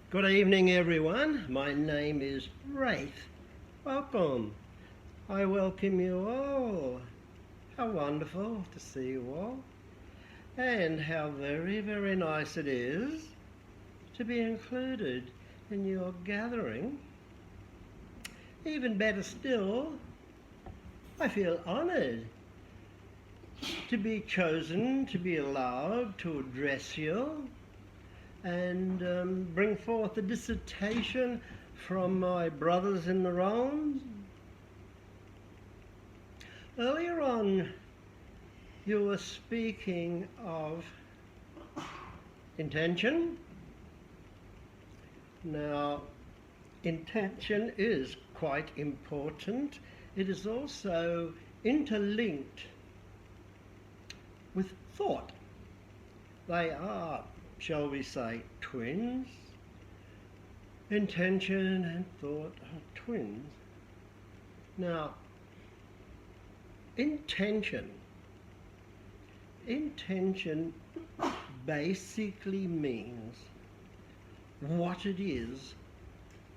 Good evening, everyone. My name is Wraith. Welcome. I welcome you all. How wonderful to see you all. And how very, very nice it is to be included in your gathering. Even better still, I feel honoured to be chosen, to be allowed to address you and bring forth a dissertation from my brothers in the realms. Earlier on, you were speaking of intention. Now, intention is quite important. It is also interlinked with thought. They are, shall we say, twins. Intention and thought are twins. Now, intention basically means what it is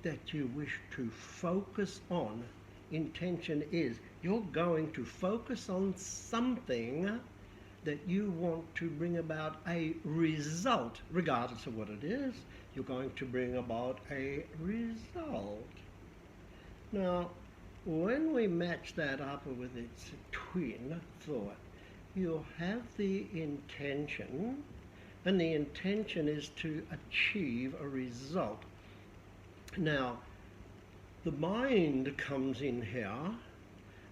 that you wish to focus on. Intention is you're going to focus on something that you want to bring about a result, regardless of what it is. You're going to bring about a result. Now, when we match that up with its twin thought, you have the intention, and the intention is to achieve a result. Now, the mind comes in here,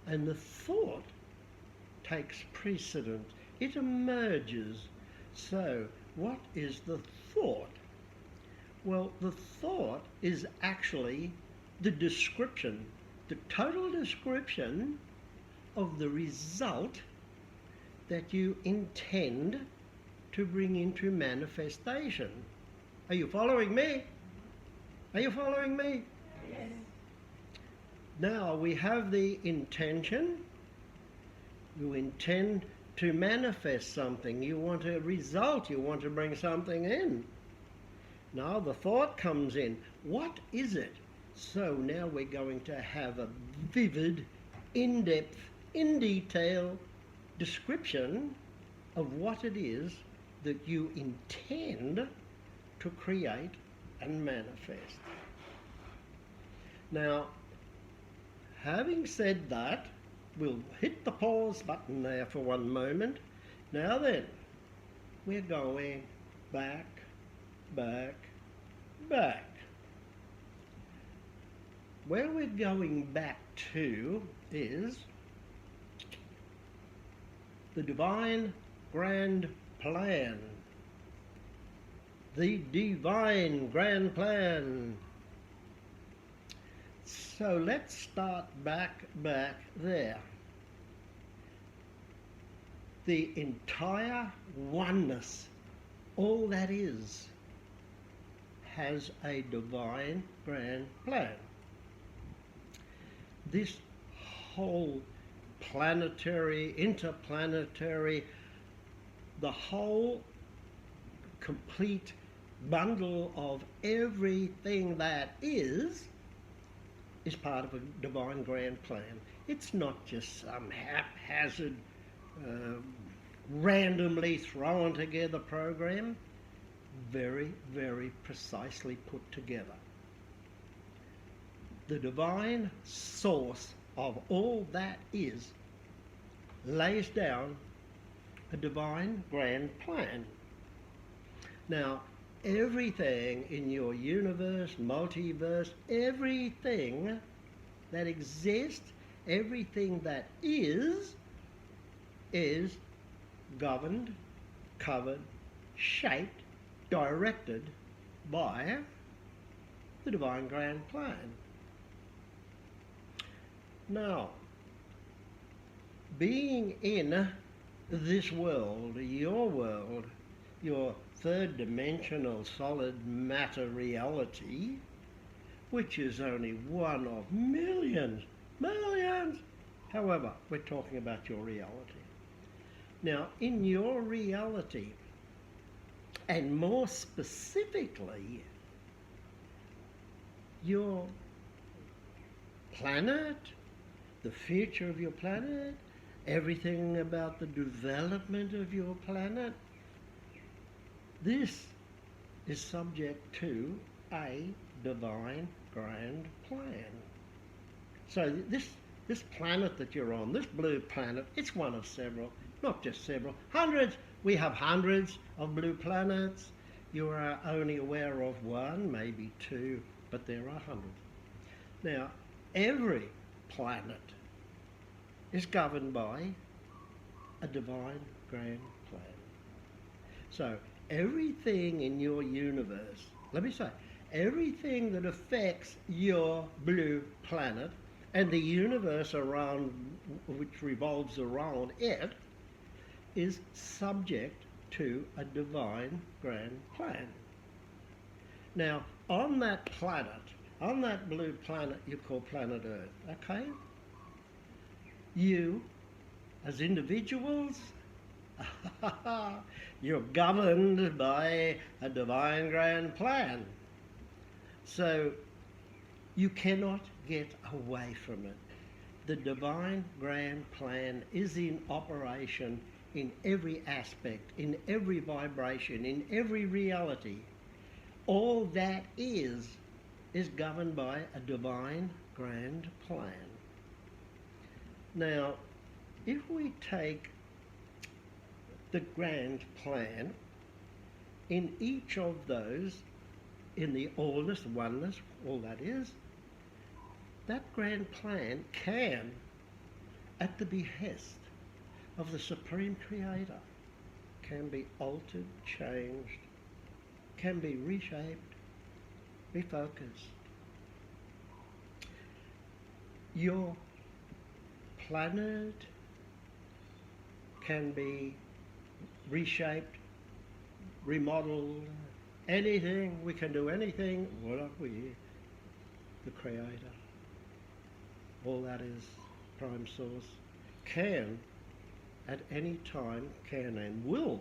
and the thought takes precedence. It emerges. So, what is the thought? Well, the thought is actually the description, the total description of the result that you intend to bring into manifestation. Are you following me? Are you following me? Yes. Now we have the intention. You intend to manifest something. You want a result. You want to bring something in. Now the thought comes in. What is it? So now we're going to have a vivid, in-depth, in detail description of what it is that you intend to create and manifest. Now, having said that, we'll hit the pause button there for one moment. Now then, we're going back. Where we're going back to is the divine grand plan. The divine grand plan. So let's start back there. The entire oneness, all that is, has a divine grand plan. This whole planetary, interplanetary, the whole complete bundle of everything that is part of a divine grand plan. It's not just some haphazard, randomly thrown together program. Very, very precisely put together. The divine source of all that is lays down a divine grand plan. Now, everything in your universe, multiverse, everything that exists, everything that is governed, covered, shaped, directed by the divine grand plan. Now, being in this world, your third dimensional solid matter reality, which is only one of millions. However, we're talking about your reality. Now, in your reality, and more specifically, your planet, the future of your planet, everything about the development of your planet. This is subject to a divine grand plan. So this planet that you're on, this blue planet, it's one of several, not just several, hundreds. We have hundreds of blue planets. You are only aware of one, maybe two, but there are hundreds. Now, every planet is governed by a divine grand plan. So everything in your universe, let me say, everything that affects your blue planet and the universe around which revolves around it is subject to a divine grand plan. Now, on that planet, on that blue planet you call planet Earth, okay? You, as individuals, you're governed by a divine grand plan. So you cannot get away from it. The divine grand plan is in operation in every aspect, in every vibration, in every reality. All that is governed by a divine grand plan. Now, if we take the grand plan, in each of those, in the allness, oneness, all that is, that grand plan can, at the behest of the Supreme Creator, can be altered, changed, can be reshaped, refocused. Your planet can be reshaped, remodeled, anything. We can do anything. What are we? The Creator. All that is Prime Source. Can, at any time, can and will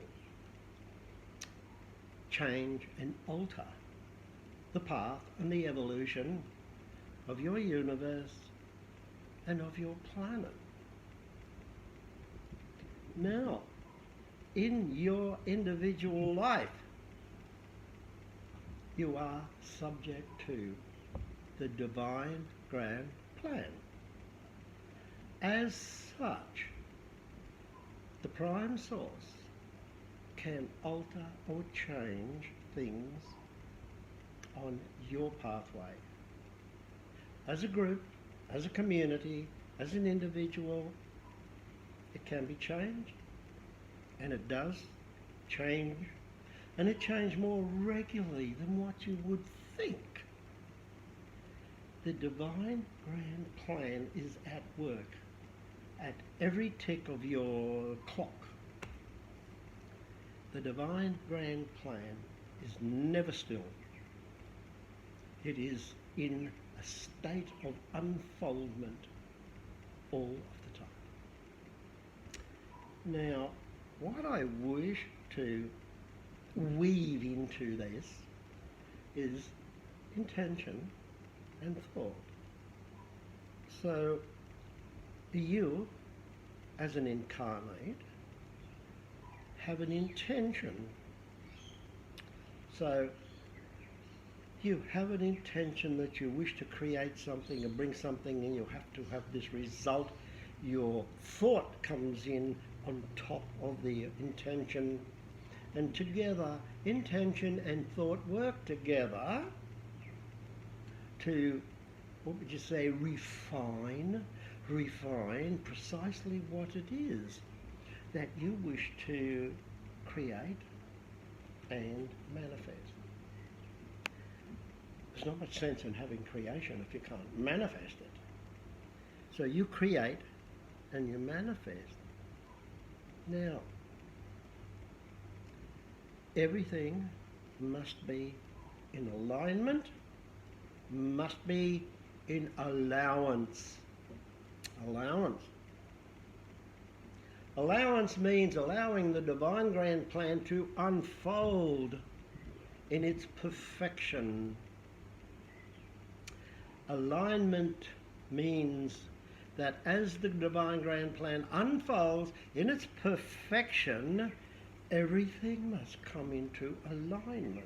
change and alter the path and the evolution of your universe and of your planet. Now, in your individual life, you are subject to the divine grand plan. As such, the Prime Source can alter or change things on your pathway. As a group, as a community, as an individual, it can be changed, and it does change, and it changes more regularly than what you would think. The divine grand plan is at work at every tick of your clock. The divine grand plan is never still. It is in a state of unfoldment all of the time. Now, what I wish to weave into this is intention and thought. So, you, as an incarnate, have an intention. So, you have an intention that you wish to create something and bring something in. You have to have this result. Your thought comes in on top of the intention, and together intention and thought work together to, what would you say, refine precisely what it is that you wish to create and manifest. There's not much sense in having creation if you can't manifest it. So you create and you manifest. Now, everything must be in alignment, must be in allowance. Allowance. Allowance means allowing the divine grand plan to unfold in its perfection. Alignment means that as the divine grand plan unfolds in its perfection, everything must come into alignment.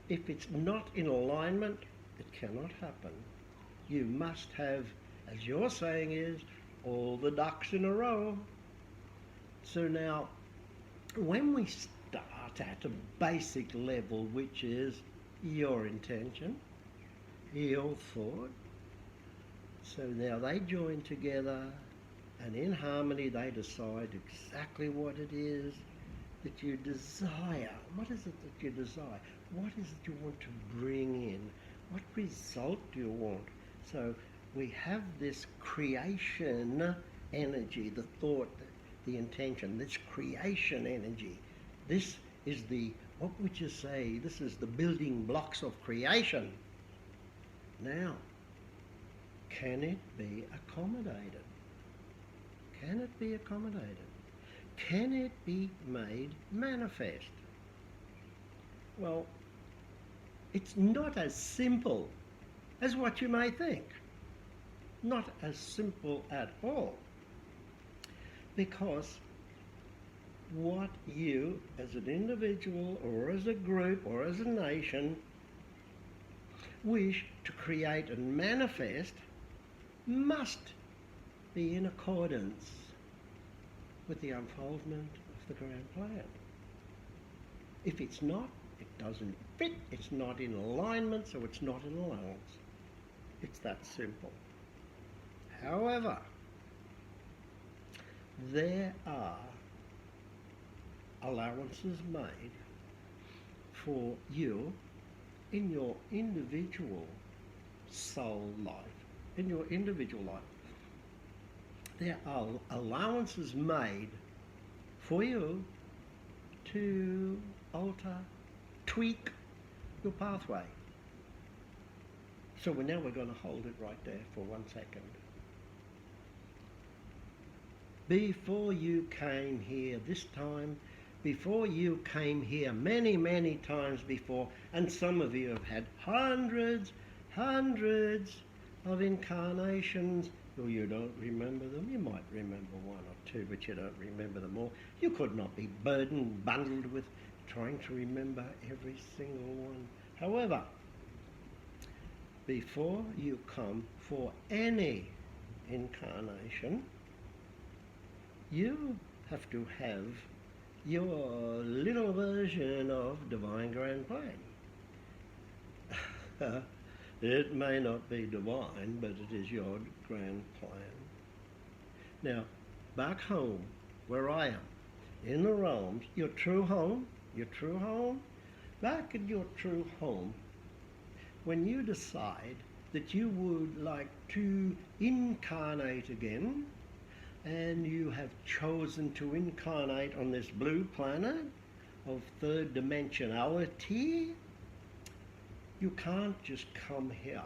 If it's not in alignment, it cannot happen. You must have, as your saying is, all the ducks in a row. So now, when we start at a basic level, which is your intention, your thought, so now they join together and in harmony they decide exactly what it is that you desire. What is it that you desire? What is it you want to bring in? What result do you want? So we have this creation energy, the thought, the intention, this creation energy. This is the, what would you say, this is the building blocks of creation. Now, can it be accommodated? Can it be accommodated? Can it be made manifest? Well, it's not as simple as what you may think. Not as simple at all. Because what you, as an individual or as a group or as a nation, wish to create and manifest must be in accordance with the unfoldment of the grand plan. If it's not, it doesn't fit, it's not in alignment, so it's not in allowance. It's that simple. However, there are allowances made for you in your individual soul life, in your individual life. There are allowances made for you to alter, tweak your pathway. So now we're going to hold it right there for 1 second. Before you came here this time, before you came here many, many times before, and some of you have had hundreds of incarnations. Well, you don't remember them. You might remember one or two, but you don't remember them all. You could not be burdened, bundled with trying to remember every single one. However, before you come for any incarnation, you have to have your little version of Divine Grand Plan. It may not be divine, but it is your grand plan. Now, back home, where I am, in the realms, your true home, back at your true home, when you decide that you would like to incarnate again, and you have chosen to incarnate on this blue planet of third dimensionality, you can't just come here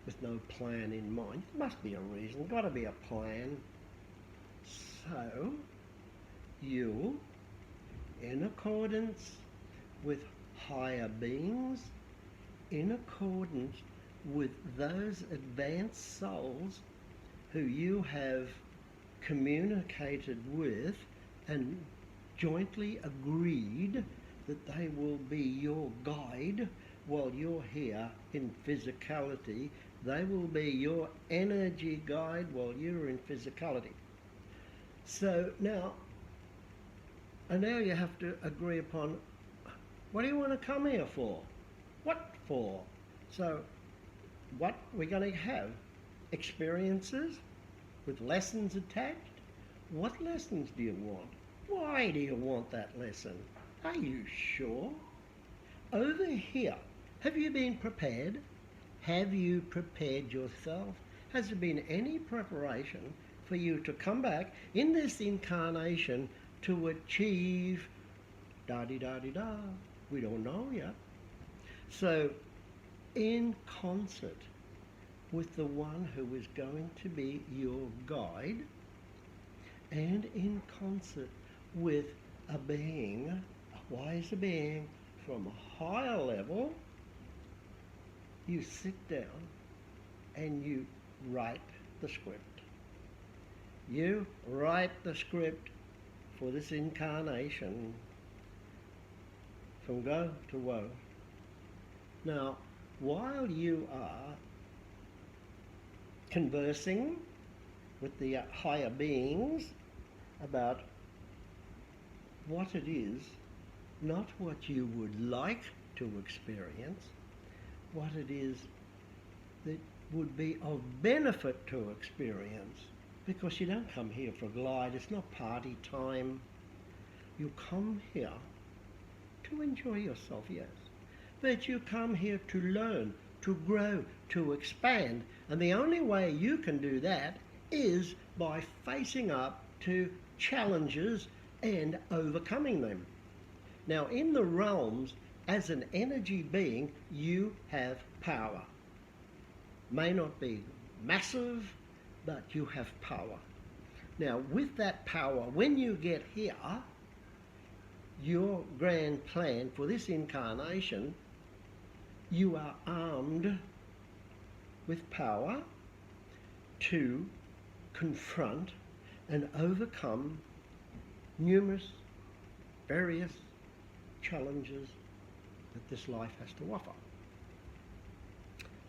with no plan in mind. There must be a reason, got to be a plan. So, you, in accordance with higher beings, in accordance with those advanced souls who you have communicated with and jointly agreed that they will be your guide while you're here in physicality. They will be your energy guide while you're in physicality. So now you have to agree upon, what do you want to come here for? What for? So what we're going to have? Experiences with lessons attached? What lessons do you want? Why do you want that lesson? Are you sure? Over here, have you been prepared? Have you prepared yourself? Has there been any preparation for you to come back in this incarnation to achieve da-di-da-di-da? We don't know yet. So, in concert with the one who is going to be your guide, and in concert with a being, a wiser being, from a higher level, you sit down and you write the script. You write the script for this incarnation from go to woe. Now, while you are conversing with the higher beings about what it is, not what you would like to experience, what it is that would be of benefit to experience, because you don't come here for a glide, it's not party time. You come here to enjoy yourself, yes, but you come here to learn, to grow, to expand, and the only way you can do that is by facing up to challenges and overcoming them. Now, in the realms, as an energy being, you have power. May not be massive, but you have power. Now, with that power, when you get here, your grand plan for this incarnation, you are armed with power to confront and overcome numerous, various challenges that this life has to offer.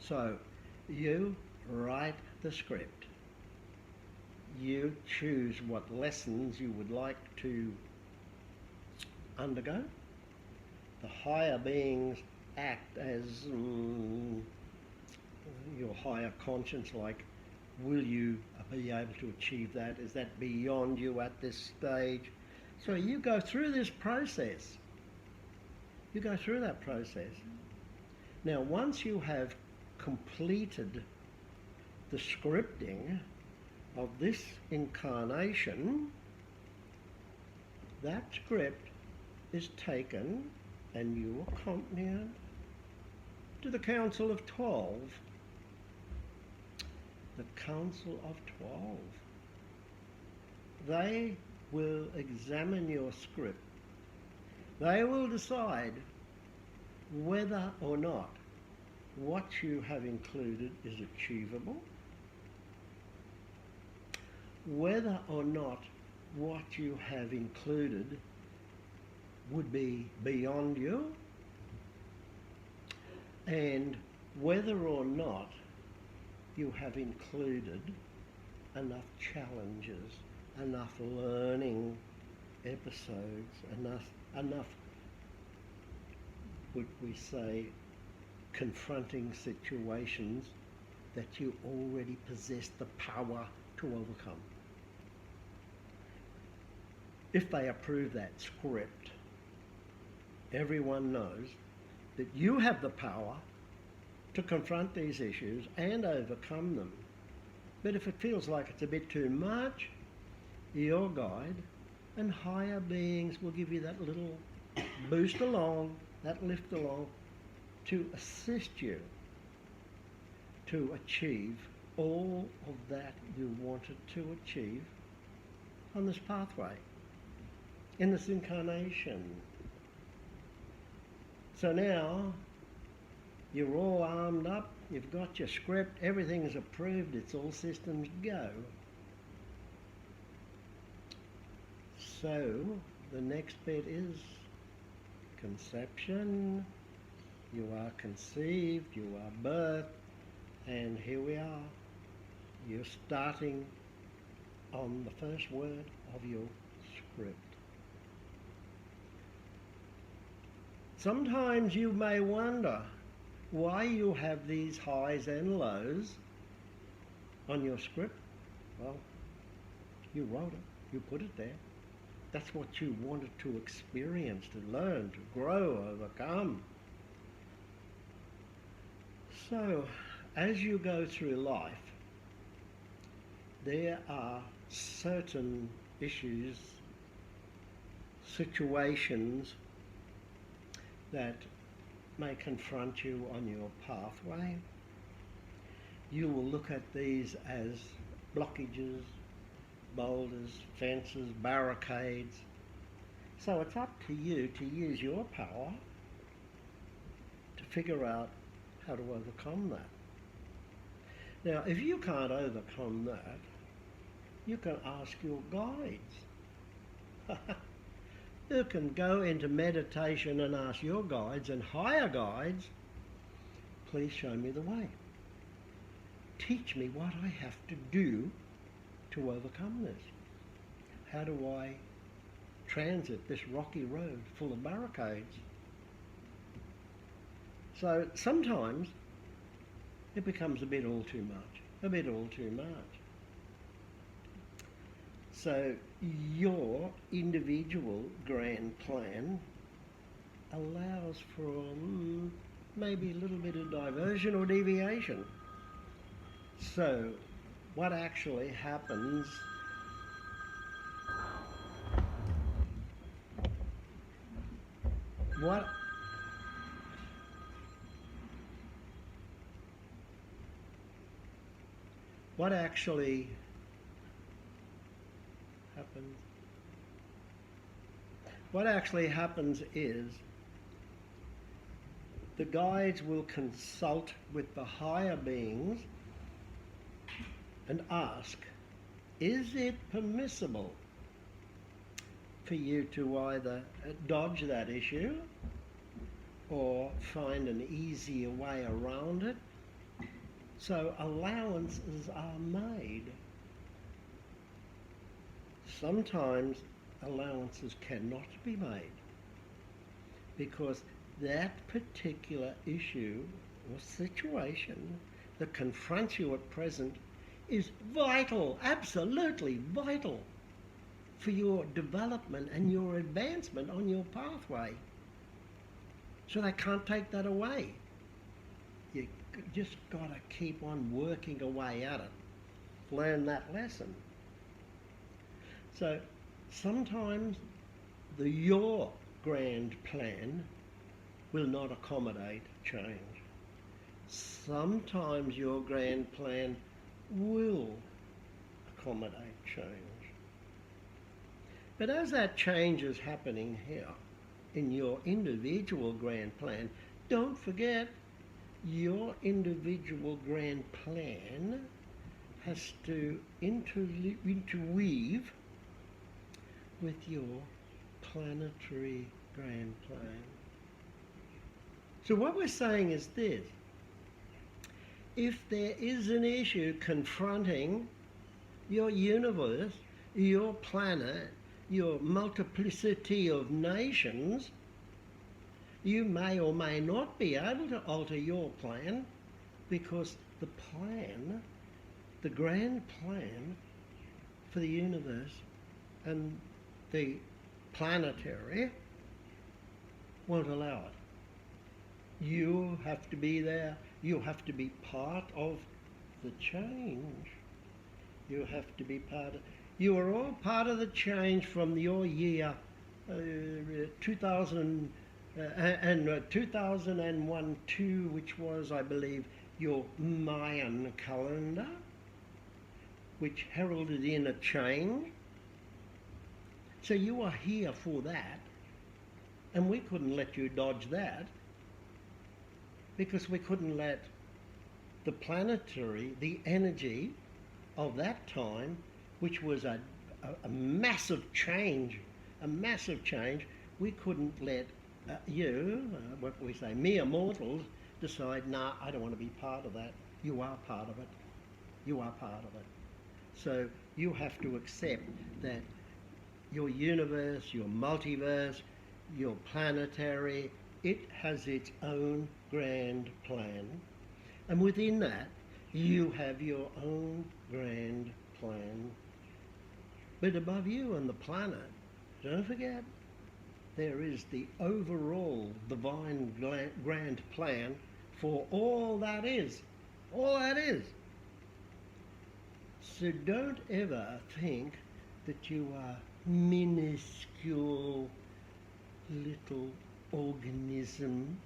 So you write the script. You choose what lessons you would like to undergo. The higher beings act as your higher conscience, like, will you be able to achieve that? Is that beyond you at this stage? So you go through this process. You go through that process. Now, once you have completed the scripting of this incarnation, that script is taken and you accompany it to the Council of 12. The Council of 12. They will examine your script. They will decide whether or not what you have included is achievable, whether or not what you have included would be beyond you, and whether or not you have included enough challenges, enough learning episodes, enough, would we say, confronting situations that you already possess the power to overcome. If they approve that script, everyone knows that you have the power to confront these issues and overcome them. But if it feels like it's a bit too much, your guide and higher beings will give you that little boost along, that lift along, to assist you to achieve all of that you wanted to achieve on this pathway, in this incarnation. So now you're all armed up, you've got your script, everything is approved, it's all systems go. So the next bit is conception. You are conceived, you are birthed, and here we are. You're starting on the first word of your script. Sometimes you may wonder why you have these highs and lows on your script. Well, you wrote it, you put it there. That's what you wanted to experience, to learn, to grow, overcome. So, as you go through life, there are certain issues, situations that may confront you on your pathway. You will look at these as blockages, boulders, fences, barricades. So it's up to you to use your power figure out how to overcome that. Now, if you can't overcome that, you can ask your guides. You can go into meditation and ask your guides and higher guides, please show me the way. Teach me what I have to do to overcome this. How do I transit this rocky road full of barricades? So sometimes it becomes a bit all too much. So your individual grand plan allows for maybe a little bit of diversion or deviation. So what actually happens what actually happens? What actually happens is the guides will consult with the higher beings and ask, is it permissible for you to either dodge that issue or find an easier way around it? So allowances are made. Sometimes allowances cannot be made because that particular issue or situation that confronts you at present is vital, absolutely vital for your development and your advancement on your pathway. So they can't take that away. You just got to keep on working away at it. Learn that lesson. So sometimes your grand plan will not accommodate change. Sometimes your grand plan will accommodate change. But as that change is happening here in your individual grand plan, don't forget your individual grand plan has to interweave with your planetary grand plan. So what we're saying is this: if there is an issue confronting your universe, your planet, your multiplicity of nations, you may or may not be able to alter your plan because the plan, the grand plan for the universe and the planetary won't allow it. You have to be there. You have to be part of the change. You have to be part of... You are all part of the change from your year 2000 and 2001-2, which was, I believe, your Mayan calendar, which heralded in a change. So you are here for that, and we couldn't let you dodge that because we couldn't let the planetary, the energy of that time, which was a massive change, we couldn't let what we say, mere mortals, decide, nah, I don't want to be part of that. You are part of it. You are part of it. So you have to accept that your universe, your multiverse, your planetary, it has its own grand plan. And within that, you have your own grand plan. But above you on the planet, don't forget, there is the overall divine grand plan for all that is. All that is. So don't ever think that you are minuscule little organism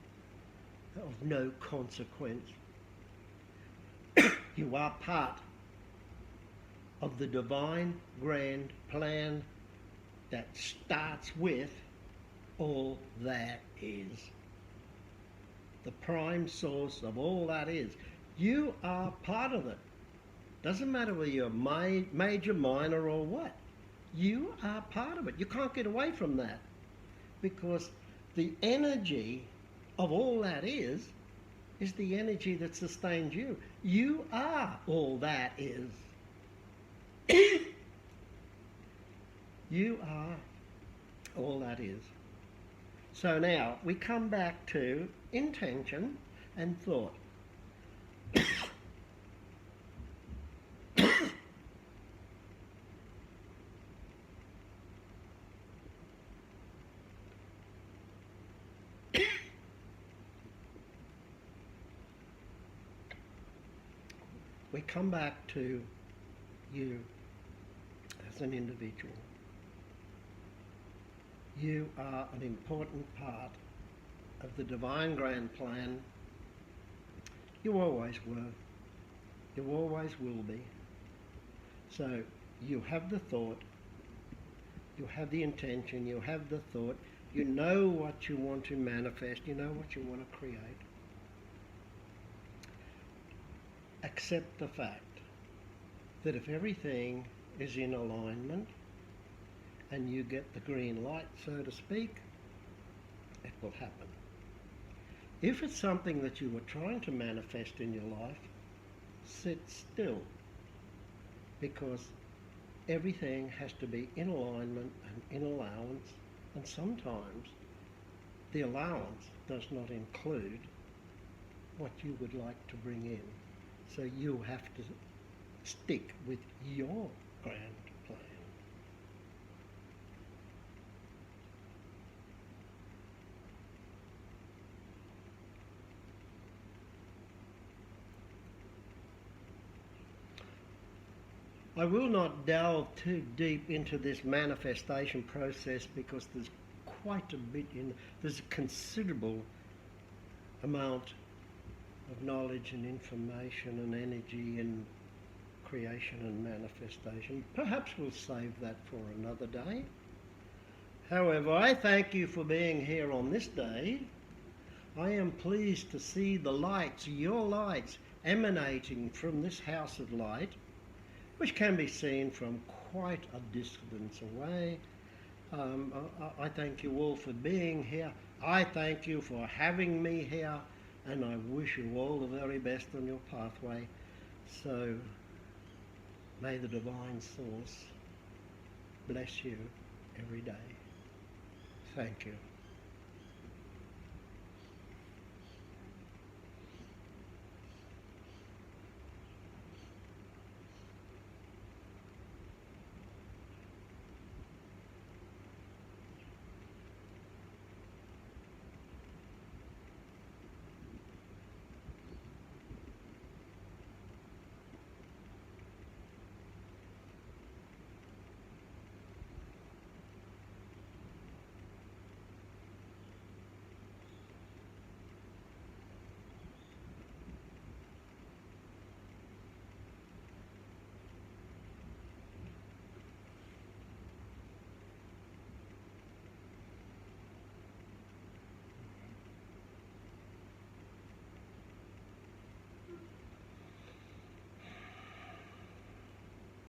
of no consequence. You are part of the divine grand plan that starts with all that is. the prime source of all that is. You are part of it. Doesn't matter whether you're major, minor, or what. You are part of it. You can't get away from that, because the energy of all that is the energy that sustains you. You are all that is. You are all that is. So now we come back to intention and thought. We come back to you as an individual. You are an important part of the divine grand plan. You always were. You always will be. So you have the thought, you have the intention, you have the thought, you know what you want to manifest, you know what you want to create. Accept the fact that if everything is in alignment and you get the green light, so to speak, it will happen. If it's something that you were trying to manifest in your life, sit still, because everything has to be in alignment and in allowance, and sometimes the allowance does not include what you would like to bring in. So you have to stick with your grand plan. I will not delve too deep into this manifestation process, because there's quite a bit there's a considerable amount of knowledge and information and energy in creation and manifestation. Perhaps we'll save that for another day. However, I thank you for being here on this day. I am pleased to see the lights, your lights, emanating from this house of light, which can be seen from quite a distance away. I thank you all for being here. I thank you for having me here, and I wish you all the very best on your pathway. So may the divine source bless you every day. Thank you.